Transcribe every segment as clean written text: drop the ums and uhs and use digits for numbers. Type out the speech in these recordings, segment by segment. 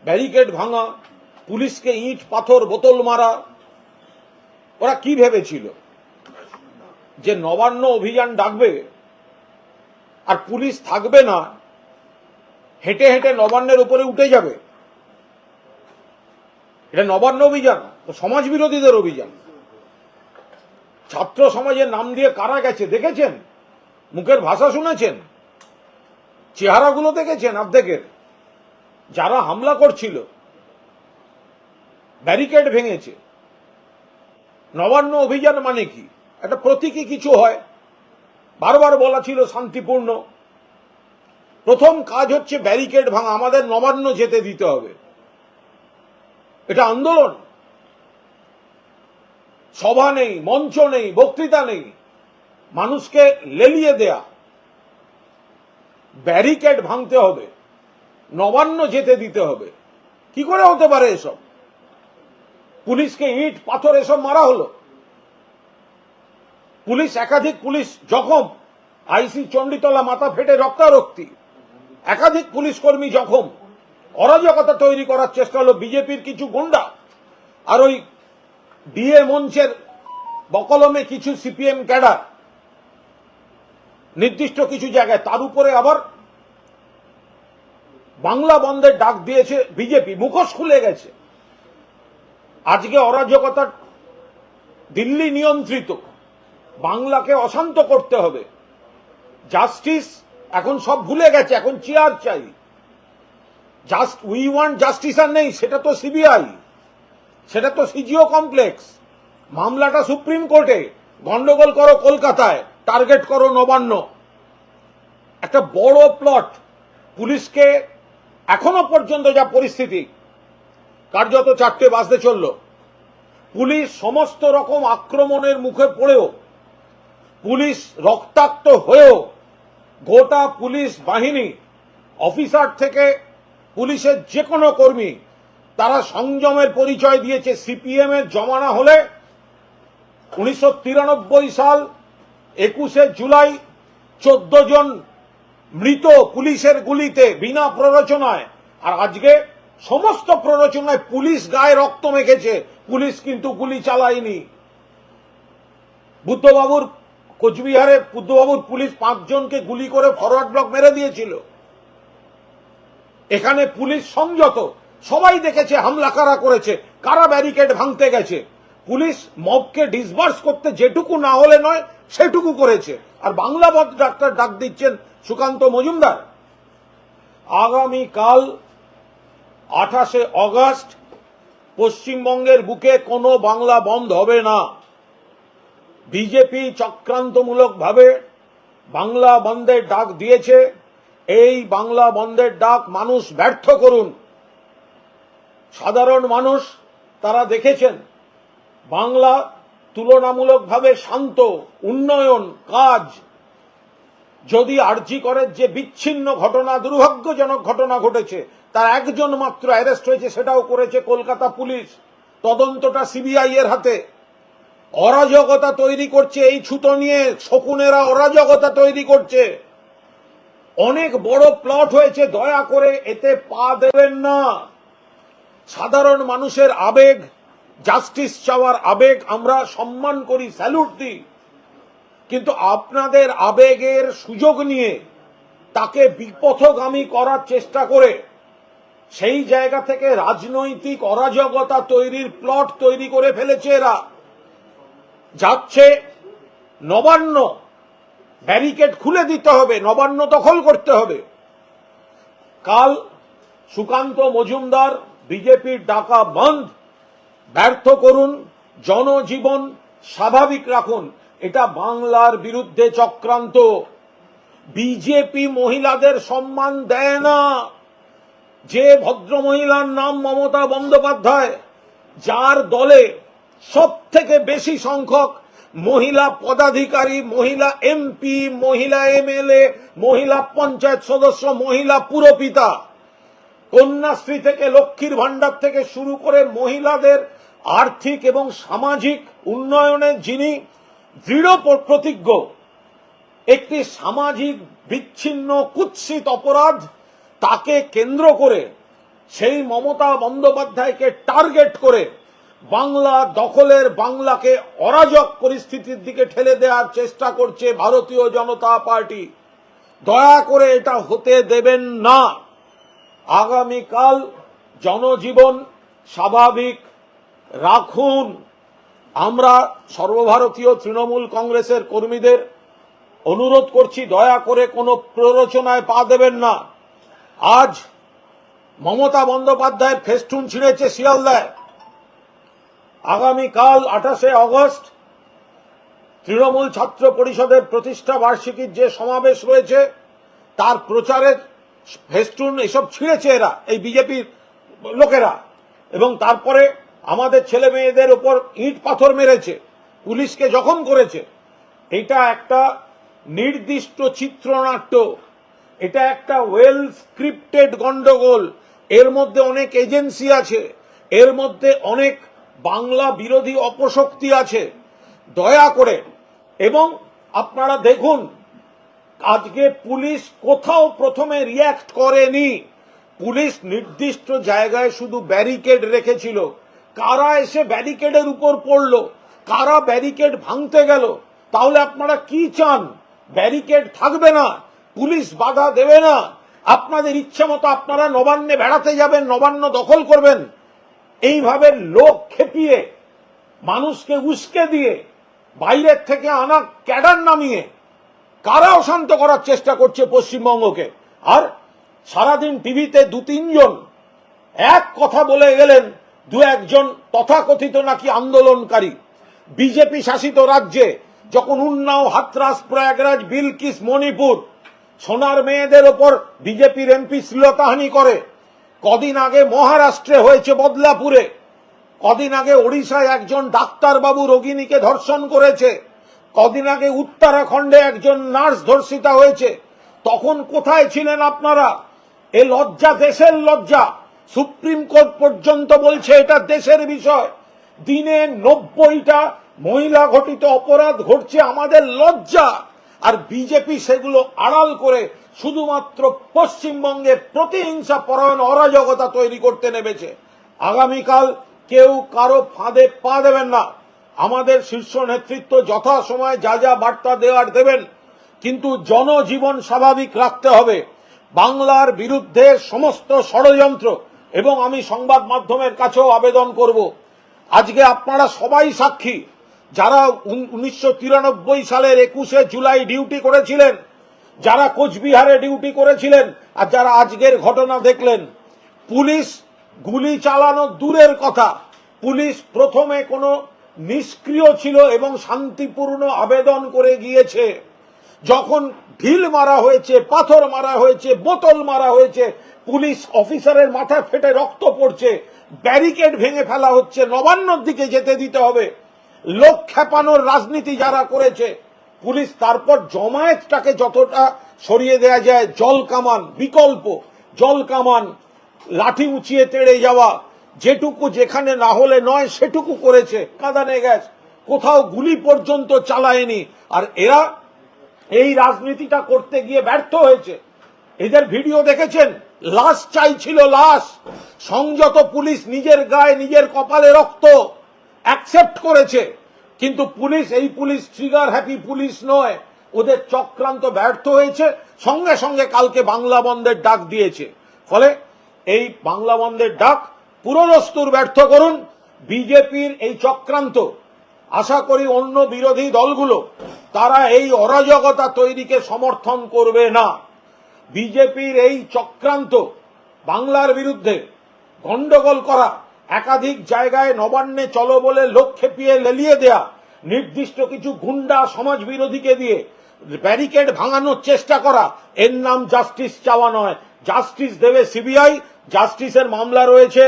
Barricade ভাঙা, পুলিশকে ইট পাথর বোতল মারা। ওরা কি ভেবেছিল যে নবান্ন অভিযান ডাকবে আর পুলিশ থাকবে না, হেঁটে হেঁটে নবান্নের উপরে উঠে যাবে? এটা নবান্ন অভিযান, সমাজ বিরোধীদের অভিযান। ছাত্র সমাজের নাম দিয়ে কারা গেছে দেখেছেন? মুখের ভাষা শুনেছেন? চেহারাগুলো দেখেছেন অর্ধেকের? যারা হামলা করছিল ব্যারিকেড ভেঙেছে। নবান্ন অভিযান মানে কি? একটা প্রতীকী কিছু হয়, বারবার বলা ছিল শান্তিপূর্ণ। প্রথম কাজ হচ্ছে ব্যারিকেড ভাঙা, আমাদের নবান্ন যেতে দিতে হবে। এটা আন্দোলন। সভা নেই, মঞ্চ নেই, বক্তৃতা নেই, মানুষকে লেলিয়ে দেয়া। ব্যারিকেড ভাঙতে হবে, নবান্ন যেতে দিতে হবে। কি করে হতে পারে এসব? পুলিশকে ইট পাথর এসব মারা হলো। পুলিশ, একাধিক পুলিশ জখম, আইসি চণ্ডীতলা মাথা ফেটে রক্তারক্তি, একাধিক পুলিশ কর্মী জখম। অরাজকতা তৈরি করার চেষ্টা হলো বিজেপির কিছু গুন্ডা আর ওই ডিএ মঞ্চের বকলমে কিছু সিপিএম ক্যাডার নির্দিষ্ট কিছু জায়গায়। তার উপরে আবার বাংলা বন্ধের ডাক দিয়েছে বিজেপি, মুখোশ খুলে গেছে। আজকে অরাজকতা দিল্লি নিয়ন্ত্রিত, বাংলাকে অশান্ত করতে হবে। জাস্টিস এখন সব ভুলে গেছে, এখন চেয়ার চাই। জাস্ট উই ওয়ান্ট জাস্টিস আর নেই, সেটা তো সিবিআই, সেটা তো সিজিও কমপ্লেক্স। মামলাটা সুপ্রিম কোর্টে, গন্ডগোল করো কলকাতায়, টার্গেট করো নবান্ন। একটা বড় প্লট। পুলিশকে এখনো পর্যন্ত যা পরিস্থিতি, কার্যত 4টে বাজতে চলল, পুলিশ সমস্ত রকম আক্রমণের মুখে পড়েও, পুলিশ রক্তাক্ত হয়েও, গোটা পুলিশ বাহিনী, অফিসার থেকে পুলিশের যে কোনো কর্মী, তারা সংযমের পরিচয় দিয়েছে। সিপিএম এর জমানা হলে 1993 সাল 21শে জুলাই 14 জন মৃত পুলিশের গুলিতে বিনা প্ররোচনায়। আর আজকে সমস্ত প্ররোচনায় পুলিশ গায়ে রক্ত মেখেছে, পুলিশ কিন্তু গুলি চালায়নি। বুদ্ধবাবুর কোচবিহারে বুদ্ধবাবুর পুলিশ 5 জনকে গুলি করে ফরওয়ার্ড ব্লক মেরে দিয়েছিল। এখানে পুলিশ সংযত, সবাই দেখেছে হামলা কারা করেছে, কারা ব্যারিকেড ভাঙতে গেছে। পুলিশ মবকে ডিসবার্স করতে যেটুকু না হলে নয় সেটুকু করেছে। আর বাংলা বন্ধ ডাক্তার ডাক দিচ্ছেন সুকান্ত মজুমদার। আগামীকাল 28শে অগস্ট পশ্চিমবঙ্গের বুকে কোনো বাংলা বন্ধ হবে না। বিজেপি চক্রান্তমূলকভাবে বাংলা বন্ধের ডাক দিয়েছে। এই বাংলা বন্ধের ডাক মানুষ ব্যর্থ করুন। সাধারণ মানুষ তারা দেখেছেন বাংলা তুলনামূলকভাবে শান্ত, উন্নয়ন কাজ। যদি আরজি করের যে বিচ্ছিন্ন ঘটনা, দুর্ভাগ্যজনক ঘটনা ঘটেছে, তার একজন মাত্র অ্যারেস্ট হয়েছে, সেটাও করেছে কলকাতা পুলিশ। তদন্তটা সিবিআই এর হাতে। অরাজকতা তৈরি করছে এই ছুতো নিয়ে, শকুনেরা অরাজকতা তৈরি করছে। অনেক বড় প্লট হয়েছে, দয়া করে এতে পা দেবেন না। সাধারণ মানুষের আবেগ, জাস্টিস চাওয়ার আবেগ আমরা সম্মান করি, স্যালুট দিই, কিন্তু আপনাদের আবেগের সুযোগ নিয়ে তাকে বিপথগামী করার চেষ্টা করে সেই জায়গা থেকে রাজনৈতিক অরাজকতা তৈরির প্লট তৈরি করে ফেলেছে এরা। যাচ্ছে নবান্ন, ব্যারিকেড খুলে দিতে হবে, নবান্ন দখল করতে হবে। কাল সুকান্ত মজুমদার বিজেপির ডাকা বন্ধ ব্যর্থ করুন, জনজীবন স্বাভাবিক রাখুন। এটা বাংলার বিরুদ্ধে চক্রান্ত। বিজেপি মহিলাদের সম্মান দেয় না। যে ভদ্রমহিলার নাম মমতা বন্দ্যোপাধ্যায়, যার দলে সব থেকে বেশি সংখ্যক মহিলা পদাধিকারী, মহিলা এমপি, মহিলা এমএলএ, মহিলা পঞ্চায়েত সদস্য, মহিলা পুরপিতা, কন্যাশ্রী থেকে লক্ষ্মীর ভান্ডার থেকে শুরু করে মহিলাদের আর্থিক এবং সামাজিক উন্নয়নে যিনি দৃঢ় প্রতিজ্ঞ, একটি সামাজিক বিচ্ছিন্ন কুৎসিত অপরাধ, তাকে কেন্দ্র করে সেই মমতা বন্দ্যোপাধ্যায়কে টার্গেট করে বাংলা দখলের, বাংলাকে অরাজক পরিস্থিতির দিকে ঠেলে দেওয়ার চেষ্টা করছে ভারতীয় জনতা পার্টি। দয়া করে এটা হতে দেবেন না। আগামীকাল জনজীবন স্বাভাবিক রাখুন। আমরা সর্বভারতীয় তৃণমূল কংগ্রেসের কর্মীদের অনুরোধ করছি, দয়া করে কোনো প্ররোচনায় পা দেবেন না। আজ মমতা বন্দ্যোপাধ্যায়ের ফেস্টুন ছিঁড়েছে শিয়ালদায়। আগামীকাল 28শে আগস্ট তৃণমূল ছাত্র পরিষদের প্রতিষ্ঠা বার্ষিকীর যে সমাবেশ রয়েছে তার প্রচারের ফেস্টুন এসব ছিঁড়েছে এরা, এই বিজেপির লোকেরা, এবং তারপরে আমাদের ছেলে মেয়েদের উপর ইট পাথর মেরেছে, পুলিশকে জখম করেছে। এটা একটা নির্দিষ্ট চিত্রনাট্য, এটা একটা ওয়েল স্ক্রিপ্টেড গন্ডগোল। এর মধ্যে অনেক এজেন্সি আছে, এর মধ্যে অনেক বাংলা বিরোধী অপশক্তি আছে। দয়া করে, এবং আপনারা দেখুন আজকে পুলিশ কোথাও প্রথমে রিয়্যাক্ট করেনি। পুলিশ নির্দিষ্ট জায়গায় শুধু ব্যারিকেড রেখেছিল। কারা এসে ব্যারিকেডের উপর পড়লো, কারা ব্যারিকেড ভাঙতে গেল? তাহলে আপনারা কি চান? ব্যারিকেড থাকবে না, পুলিশ বাধা দেবে না, আপনাদের ইচ্ছে মতো আপনারা নবান্নে বেড়াতে যাবেন, নবান্ন দখল করবেন। এইভাবে লোক খেপিয়ে, মানুষকে উস্কে দিয়ে, বাইরের থেকে আনা ক্যাডার নামিয়ে কারা অশান্ত করার চেষ্টা করছে পশ্চিমবঙ্গকে। আর সারাদিন টিভিতে 2-3 জন এক কথা বলে গেলেন, 2-1 জন তথাকথিত নাকি আন্দোলনকারী। বিজেপি শাসিত রাজ্যে যখন উন্নাও, হাথরাস, প্রয়াগরাজ, বিলকিস, মণিপুর সোনার মেয়েদের ওপর বিজেপির এমপি শ্লীলতাহানি করে, কদিন আগে মহারাষ্ট্রে হয়েছে বদলাপুরে, কদিন আগে ওড়িশায় একজন ডাক্তারবাবু রোগিণীকে ধর্ষণ করেছে, কদিন আগে উত্তরাখণ্ডে একজন নার্স ধর্ষিতা হয়েছে, তখন কোথায় ছিলেন আপনারা? এ লজ্জা, দেশের লজ্জা। সুপ্রিম কোর্ট পর্যন্ত বলছে এটা দেশের বিষয়। দিনে 90টা মহিলা ঘটিত অপরাধ ঘটছে, আমাদের লজ্জা। আর বিজেপি সেগুলো আড়াল করে শুধুমাত্র পশ্চিমবঙ্গে প্রতিহিংসা পরায়ণ অরাজকতা তৈরি করতে নেমেছে। আগামীকাল কেউ কারো ফাঁদে পা দেবেন না। আমাদের শীর্ষ নেতৃত্ব যথাসময়ে যা যা বার্তা দেওয়ার দেবেন, কিন্তু জনজীবন স্বাভাবিক রাখতে হবে। বাংলার বিরুদ্ধে সমস্ত ষড়যন্ত্র, এবং আমি সংবাদ মাধ্যমের কাছেও আবেদন করব, আজকে আপনারা সবাই সাক্ষী, যারা 1993 সালের 21শে জুলাই ডিউটি করেছিলেন, যারা কোচবিহারে ডিউটি করেছিলেন, আর যারা আজকের ঘটনা দেখলেন। পুলিশ গুলি চালানো দূরের কথা, পুলিশ প্রথমে কোনো নিষ্ক্রিয় ছিল এবং শান্তিপূর্ণ আবেদন করে গিয়েছে। যখন ঢিল মারা হয়েছে, পাথর মারা হয়েছে, বোতল মারা হয়েছে, পুলিশ অফিসারের মাথা ফেটে রক্ত পড়ছে, ব্যারিকেড ভেঙে ফেলা হচ্ছে, নবান্নর দিকে যেতে দিতে হবে, লোক খেপানোর রাজনীতি যারা করেছে, পুলিশ তারপর জমায়েতটাকে যতটা সরিয়ে দেয়া যায়, জল কামান, বিকল্প জল কামান, লাঠি উঁচিয়ে তেড়ে যাওয়া, যেটুকু যেখানে না হলে নয় সেটুকু করেছে। কাঁদানে গ্যাস, কোথাও গুলি পর্যন্ত চালায়নি। আর এরা এই রাজনীতিটা করতে গিয়ে ব্যর্থ হয়েছে। এদের ভিডিও দেখেছেন, লাশ চাইছিল, লাশ। সংযত পুলিশ নিজের গায়ে, নিজের কপালে রক্ত অ্যাকসেপ্ট করেছে, কিন্তু পুলিশ, এই পুলিশ ট্রিগার হ্যাপি পুলিশ নয়। ওদের চক্রান্ত ব্যর্থ হয়েছে, সঙ্গে সঙ্গে কালকে বাংলা বন্ধের ডাক দিয়েছে। ফলে এই বাংলা বন্ধের ডাক পুরোদস্তুর ব্যর্থ করুন। বিজেপির এই চক্রান্ত, আশা করি অন্য বিরোধী দলগুলো তারা এই অরাজকতা তৈরিকে সমর্থন করবে না। বিজেপির এই চক্রান্ত, বাংলার বিরুদ্ধে গন্ডগোল করা, একাধিক জায়গায় নবান্নে চলো বলে লোক খেপিয়ে লেলিয়ে দেয়া, নির্দিষ্ট কিছু গুন্ডা সমাজ বিরোধীকে দিয়ে ব্যারিকেড ভাঙানোর চেষ্টা করা, এর নাম জাস্টিস চাওয়া নয়। জাস্টিস দেবে সিবিআই, জাস্টিসের মামলা রয়েছে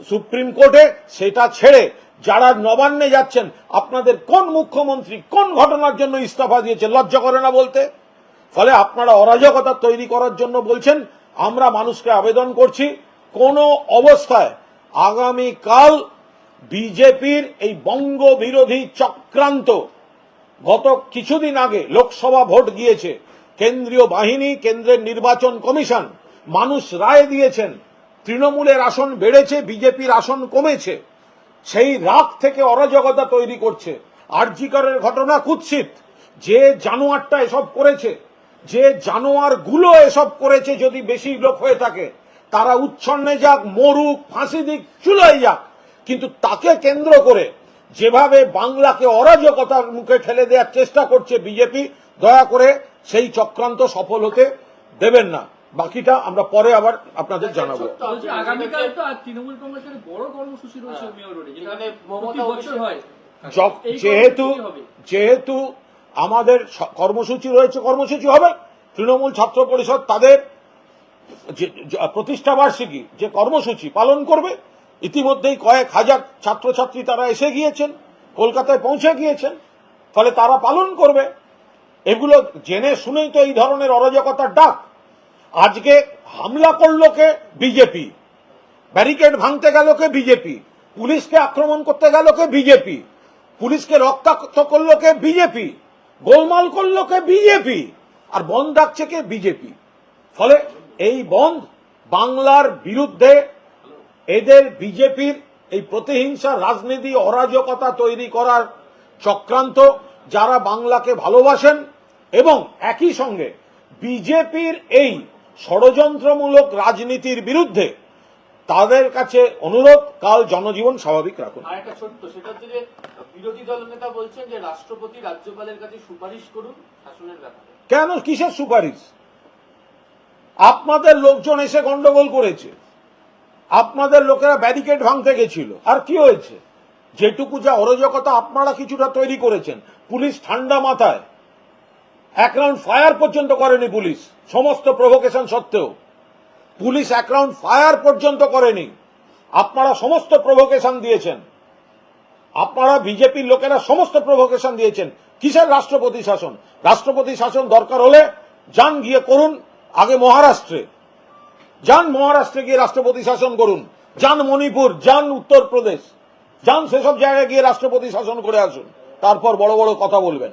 সুপ্রিম কোর্টে, সেটা ছেড়ে যারা নবান্নে যাচ্ছেন, আপনাদের কোন মুখ্যমন্ত্রী কোন ঘটনার জন্য ইস্তফা দিয়েছে? লজ্জা করে না বলতে? ফলে আপনারা অরাজকতা তৈরি করার জন্য বলছেন। আমরা মানুষকে আবেদন করছি, কোন অবস্থায় আগামীকাল বিজেপির এই বঙ্গ বিরোধী চক্রান্ত, গত কিছুদিন আগে লোকসভা ভোট গিয়েছে, কেন্দ্রীয় বাহিনী, কেন্দ্রের নির্বাচন কমিশন মানুষ রায় দিয়েছেন, তৃণমূলের আসন বেড়েছে, বিজেপির আসন কমেছে, সেই রাগ থেকে অরাজকতা তৈরি করছে। আরজি করের ঘটনা কুৎসিত, যে জানোয়ারটা এসব করেছে, যে জানোয়ার গুলো এসব করেছে, যদি বেশি লোক হয়ে থাকে তারা উচ্ছন্নে যাক, মরুক, ফাঁসি দিক, চুলোয় যাক, কিন্তু তাকে কেন্দ্র করে যেভাবে বাংলাকে অরাজকতার মুখে ঠেলে দেওয়ার চেষ্টা করছে বিজেপি, দয়া করে সেই চক্রান্ত সফল হতে দেবেন না। বাকিটা আমরা পরে আবার আপনাদের জানাবো। আগামীকাল তো তৃণমূল কংগ্রেসের বড় কর্মসূচি রয়েছে মেয়র রোডে, যেখানে প্রতি বছর হয়। যেহেতু আমাদের কর্মসূচি রয়েছে, কর্মসূচি হবে। তৃণমূল ছাত্র পরিষদ তাদের প্রতিষ্ঠা বার্ষিকী যে কর্মসূচি পালন করবে, ইতিমধ্যেই কয়েক হাজার ছাত্রছাত্রী তারা এসে গিয়েছেন, কলকাতায় পৌঁছে গিয়েছেন, ফলে তারা পালন করবে। এগুলো জেনে শুনেই তো এই ধরনের অরাজকতার ডাক। আজকে হামলা করলো কে? বিজেপি। ব্যারিকেড ভাঙতে গেল কে? বিজেপি। পুলিশকে আক্রমণ করতে গেল কে? বিজেপি। পুলিশকে রক্তাক্ত করলো কে? বিজেপি। গোলমাল করলো কে? বিজেপি। আর বন্ধ ডাকছে কে? বিজেপি। ফলে এই বন্ধ বাংলার বিরুদ্ধে এদের বিজেপির এই প্রতিহিংসা রাজনীতি, অরাজকতা তৈরি করার চক্রান্ত, যারা বাংলাকে ভালোবাসেন এবং একই সঙ্গে বিজেপির এই ষড়যন্ত্রমূলক রাজনীতির বিরুদ্ধে, তাদের কাছে অনুরোধ কাল জনজীবন স্বাভাবিক রাখুন। আরেকটা ছোট্ট, সেটা হচ্ছে যে বিরোধী দল নেতা বলছেন যে রাষ্ট্রপতি রাজ্যপালের কাছে সুপারিশ করুন শাসনের ব্যাপারে। কেন? কিসের সুপারিশ? আপনাদের লোকজন এসে গন্ডগোল করেছে, আপনাদের লোকেরা ব্যারিকেড ভাঙতে গেছিল, আর কি হয়েছে? যেটুকু যা অরাজকতা আপনারা কিছুটা তৈরি করেছেন। পুলিশ ঠান্ডা মাথায় এক রাউন্ড ফায়ার পর্যন্ত করেনি পুলিশ, সমস্ত প্রভোকেশন সত্ত্বেও পুলিশ এক রাউন্ড ফায়ার পর্যন্ত করেনি। আপনারা সমস্ত প্রভোকেশন দিয়েছেন, আপনারা বিজেপির লোকেরা সমস্ত প্রভোকেশন দিয়েছেন। কিসের রাষ্ট্রপতি শাসন? রাষ্ট্রপতি শাসন দরকার হলে যান, গিয়ে করুন। আগে মহারাষ্ট্রে যান, মহারাষ্ট্রে গিয়ে রাষ্ট্রপতি শাসন করুন। যান মণিপুর, যান উত্তরপ্রদেশ, যান সেসব জায়গায় গিয়ে রাষ্ট্রপতি শাসন করে আসুন, তারপর বড় বড় কথা বলবেন।